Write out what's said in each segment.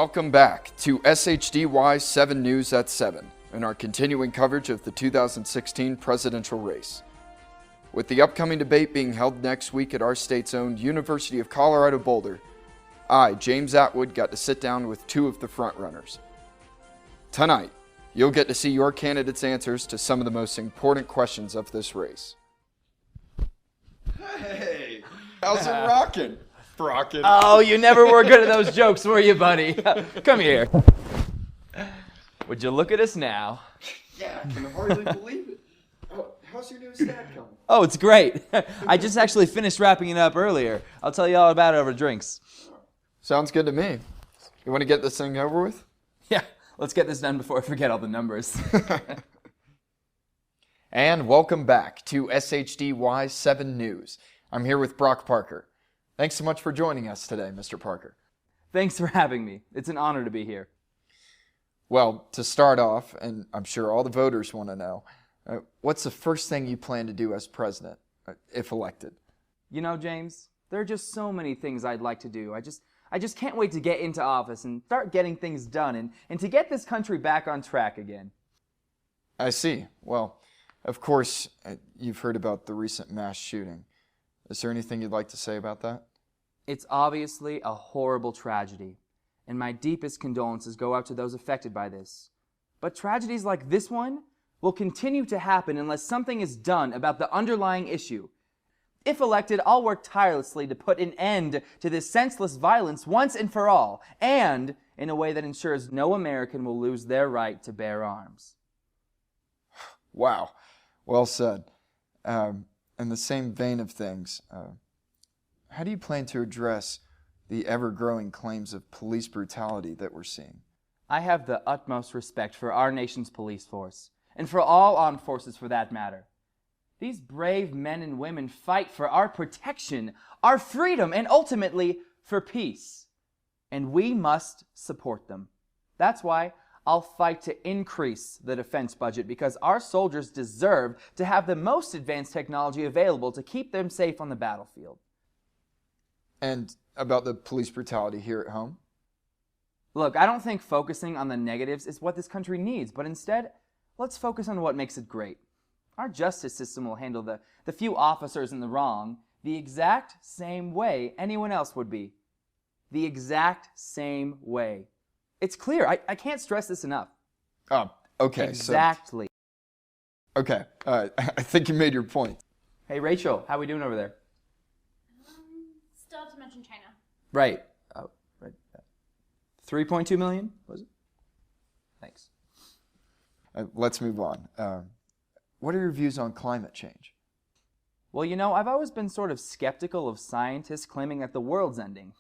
Welcome back to SHDY 7 News at 7 and our continuing coverage of the 2016 presidential race. With the upcoming debate being held next week at our state's own University of Colorado Boulder, I, James Atwood, got to sit down with two of the frontrunners. Tonight, you'll get to see your candidates' answers to some of the most important questions of this race. Hey, how's it rocking? Rocking. Oh, you never were good at those jokes, were you, buddy? Come here. Would you look at us now? Yeah, I can hardly believe it. How's your new stat coming? Oh, it's great. I just actually finished wrapping it up earlier. I'll tell you all about it over drinks. Sounds good to me. You want to get this thing over with? Yeah, let's get this done before I forget all the numbers. And welcome back to SHDY 7 News. I'm here with Brock Parker. Thanks so much for joining us today, Mr. Parker. Thanks for having me. It's an honor to be here. Well, to start off, and I'm sure all the voters want to know, what's the first thing you plan to do as president, if elected? You know, James, there are just so many things I'd like to do. I just can't wait to get into office and start getting things done and to get this country back on track again. I see. Well, of course, you've heard about the recent mass shooting. Is there anything you'd like to say about that? It's obviously a horrible tragedy, and my deepest condolences go out to those affected by this. But tragedies like this one will continue to happen unless something is done about the underlying issue. If elected, I'll work tirelessly to put an end to this senseless violence once and for all, and in a way that ensures no American will lose their right to bear arms. Wow. Well said. In the same vein of things, how do you plan to address the ever-growing claims of police brutality that we're seeing? I have the utmost respect for our nation's police force, and for all armed forces for that matter. These brave men and women fight for our protection, our freedom, and ultimately for peace. And we must support them. That's why I'll fight to increase the defense budget, because our soldiers deserve to have the most advanced technology available to keep them safe on the battlefield. And about the police brutality here at home? Look, I don't think focusing on the negatives is what this country needs, but instead, let's focus on what makes it great. Our justice system will handle the few officers in the wrong the exact same way anyone else would be. The exact same way. It's clear. I can't stress this enough. Okay. Exactly. Okay. I think you made your point. Hey, Rachel, how we doing over there? Still have to mention China. Right. Oh, right. 3.2 million, was it? Thanks. Let's move on. What are your views on climate change? Well, you know, I've always been sort of skeptical of scientists claiming that the world's ending.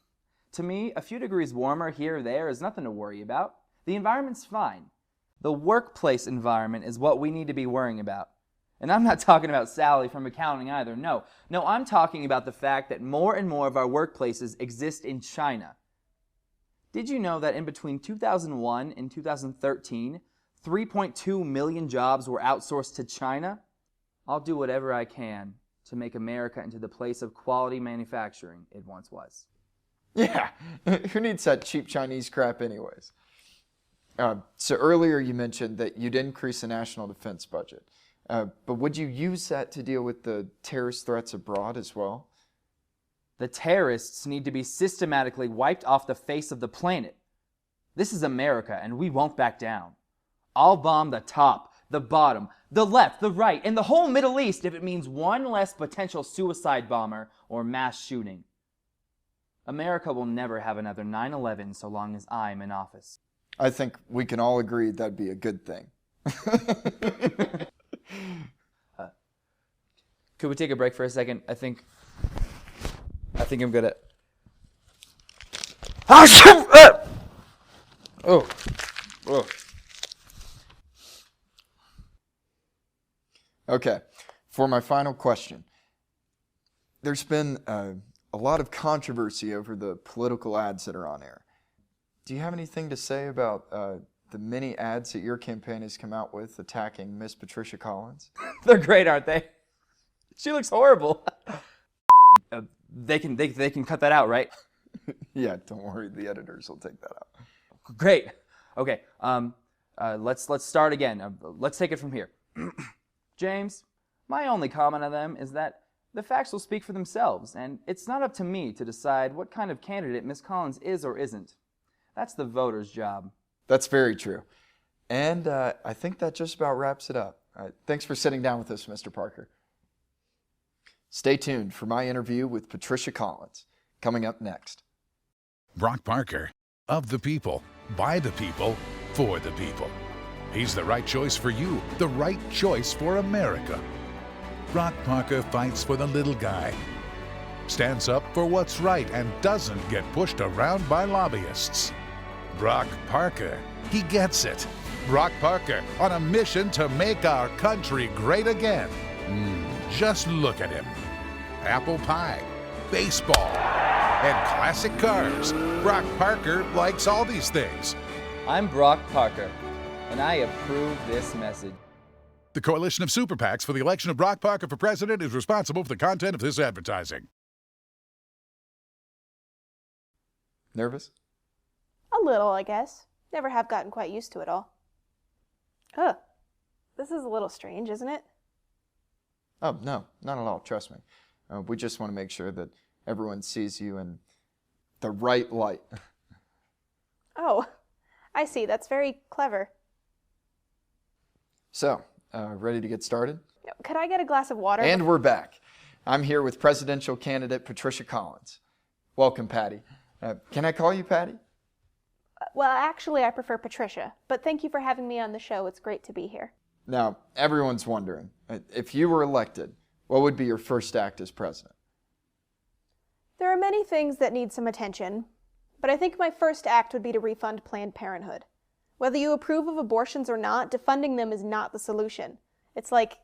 To me, a few degrees warmer here or there is nothing to worry about. The environment's fine. The workplace environment is what we need to be worrying about. And I'm not talking about Sally from accounting either. No, I'm talking about the fact that more and more of our workplaces exist in China. Did you know that in between 2001 and 2013, 3.2 million jobs were outsourced to China? I'll do whatever I can to make America into the place of quality manufacturing it once was. Yeah, who needs that cheap Chinese crap anyways? So earlier you mentioned that you'd increase the national defense budget. But would you use that to deal with the terrorist threats abroad as well? The terrorists need to be systematically wiped off the face of the planet. This is America, and we won't back down. I'll bomb the top, the bottom, the left, the right, and the whole Middle East if it means one less potential suicide bomber or mass shooting. America will never have another 9/11 so long as I'm in office. I think we can all agree that'd be a good thing. Could we take a break for a second? I think I'm good at... Oh. Okay, for my final question. There's been a lot of controversy over the political ads that are on air. Do you have anything to say about the many ads that your campaign has come out with attacking Miss Patricia Collins? They're great, aren't they? She looks horrible. They can cut that out, right? Yeah, don't worry. The editors will take that out. Great. Okay. Let's start again. Let's take it from here. James, my only comment on them is that the facts will speak for themselves, and it's not up to me to decide what kind of candidate Miss Collins is or isn't. That's the voters' job. That's very true. And I think that just about wraps it up. Thanks for sitting down with us, Mr. Parker. Stay tuned for my interview with Patricia Collins, coming up next. Brock Parker, of the people, by the people, for the people. He's the right choice for you, the right choice for America. Brock Parker fights for the little guy, stands up for what's right, and doesn't get pushed around by lobbyists. Brock Parker, he gets it. Brock Parker, on a mission to make our country great again. Just look at him. Apple pie, baseball, and classic cars. Brock Parker likes all these things. I'm Brock Parker, and I approve this message. The coalition of super PACs for the election of Brock Parker for president is responsible for the content of this advertising. Nervous? A little, I guess. Never have gotten quite used to it all. Ugh. This is a little strange, isn't it? Oh, no, not at all. Trust me. We just want to make sure that everyone sees you in the right light. Oh, I see. That's very clever. So, ready to get started? Could I get a glass of water? And we're back. I'm here with presidential candidate Patricia Collins. Welcome, Patty. Can I call you Patty? Well, actually, I prefer Patricia, but thank you for having me on the show. It's great to be here. Now, everyone's wondering, if you were elected, what would be your first act as president? There are many things that need some attention, but I think my first act would be to refund Planned Parenthood. Whether you approve of abortions or not, defunding them is not the solution. It's like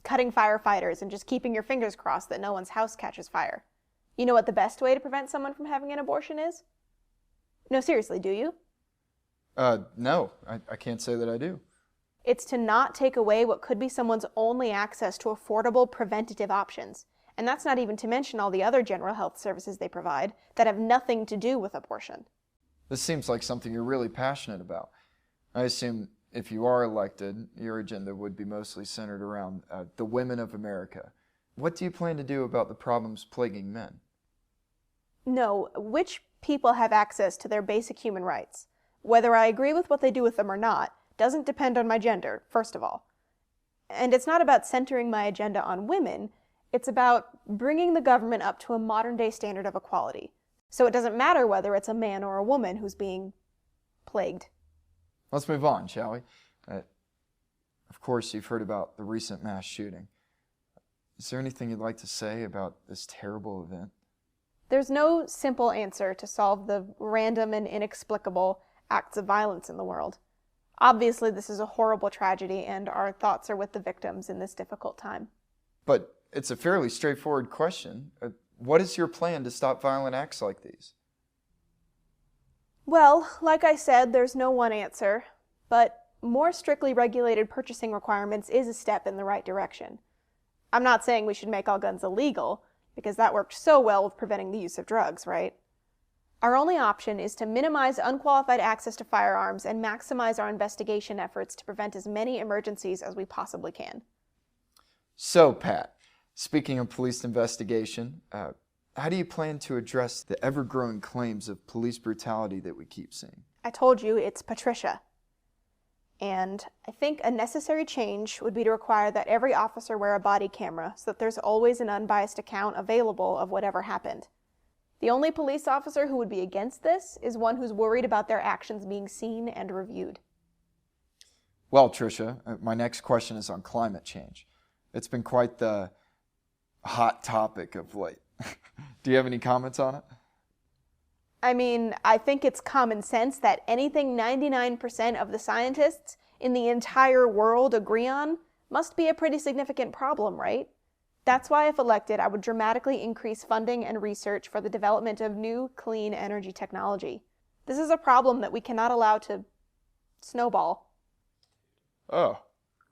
cutting firefighters and just keeping your fingers crossed that no one's house catches fire. You know what the best way to prevent someone from having an abortion is? No, seriously, do you? No, I can't say that I do. It's to not take away what could be someone's only access to affordable preventative options. And that's not even to mention all the other general health services they provide that have nothing to do with abortion. This seems like something you're really passionate about. I assume if you are elected, your agenda would be mostly centered around the women of America. What do you plan to do about the problems plaguing men? No, which people have access to their basic human rights. Whether I agree with what they do with them or not doesn't depend on my gender, first of all. And it's not about centering my agenda on women, it's about bringing the government up to a modern-day standard of equality. So it doesn't matter whether it's a man or a woman who's being plagued. Let's move on, shall we? Of course, you've heard about the recent mass shooting. Is there anything you'd like to say about this terrible event? There's no simple answer to solve the random and inexplicable acts of violence in the world. Obviously, this is a horrible tragedy, and our thoughts are with the victims in this difficult time. But it's a fairly straightforward question. What is your plan to stop violent acts like these? Well, like I said, there's no one answer, but more strictly regulated purchasing requirements is a step in the right direction. I'm not saying we should make all guns illegal, because that worked so well with preventing the use of drugs, right? Our only option is to minimize unqualified access to firearms and maximize our investigation efforts to prevent as many emergencies as we possibly can. So, Pat, speaking of police investigation, how do you plan to address the ever-growing claims of police brutality that we keep seeing? I told you, it's Patricia. And I think a necessary change would be to require that every officer wear a body camera so that there's always an unbiased account available of whatever happened. The only police officer who would be against this is one who's worried about their actions being seen and reviewed. Well, Tricia, my next question is on climate change. It's been quite the hot topic of late. Do you have any comments on it? I mean, I think it's common sense that anything 99% of the scientists in the entire world agree on must be a pretty significant problem, right? That's why, if elected, I would dramatically increase funding and research for the development of new, clean energy technology. This is a problem that we cannot allow to snowball. Oh,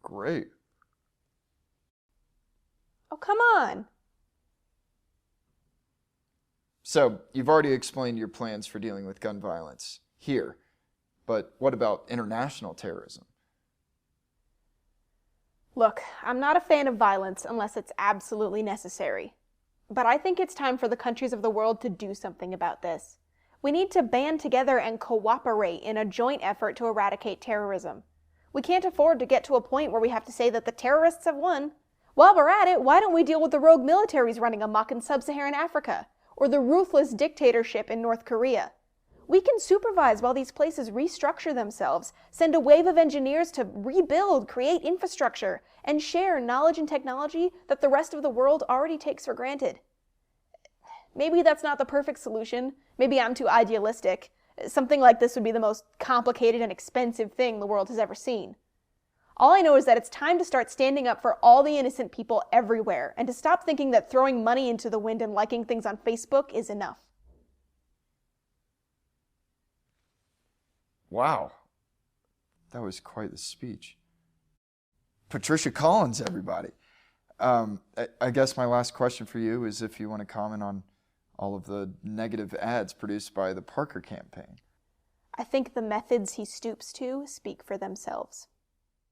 great. Oh, come on. So, you've already explained your plans for dealing with gun violence here. But what about international terrorism? Look, I'm not a fan of violence unless it's absolutely necessary. But I think it's time for the countries of the world to do something about this. We need to band together and cooperate in a joint effort to eradicate terrorism. We can't afford to get to a point where we have to say that the terrorists have won. While we're at it, why don't we deal with the rogue militaries running amok in sub-Saharan Africa, or the ruthless dictatorship in North Korea? We can supervise while these places restructure themselves, send a wave of engineers to rebuild, create infrastructure, and share knowledge and technology that the rest of the world already takes for granted. Maybe that's not the perfect solution. Maybe I'm too idealistic. Something like this would be the most complicated and expensive thing the world has ever seen. All I know is that it's time to start standing up for all the innocent people everywhere, and to stop thinking that throwing money into the wind and liking things on Facebook is enough. Wow, that was quite the speech. Patricia Collins, everybody. I guess my last question for you is if you want to comment on all of the negative ads produced by the Parker campaign. I think the methods he stoops to speak for themselves.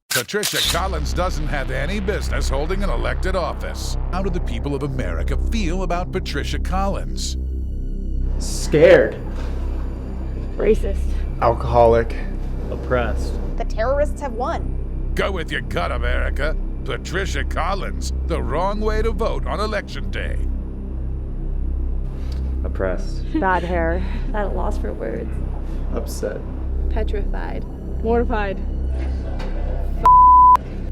Patricia Collins doesn't have any business holding an elected office. How do the people of America feel about Patricia Collins? Scared. Racist. Alcoholic. Oppressed. The terrorists have won. Go with your gut, America. Patricia Collins, the wrong way to vote on Election Day. Oppressed. Bad hair. At a loss for words. Upset. Petrified. Mortified.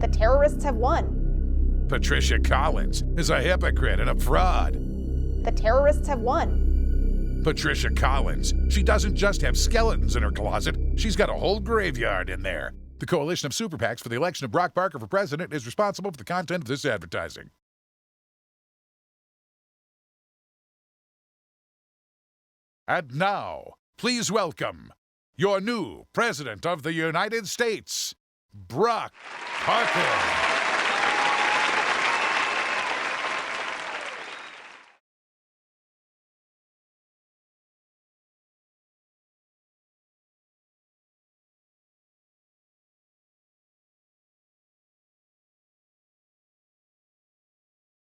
The terrorists have won. Patricia Collins is a hypocrite and a fraud. The terrorists have won. Patricia Collins, she doesn't just have skeletons in her closet, she's got a whole graveyard in there. The coalition of super PACs for the election of Brock Parker for president is responsible for the content of this advertising. And now, please welcome your new President of the United States, Brock Parker.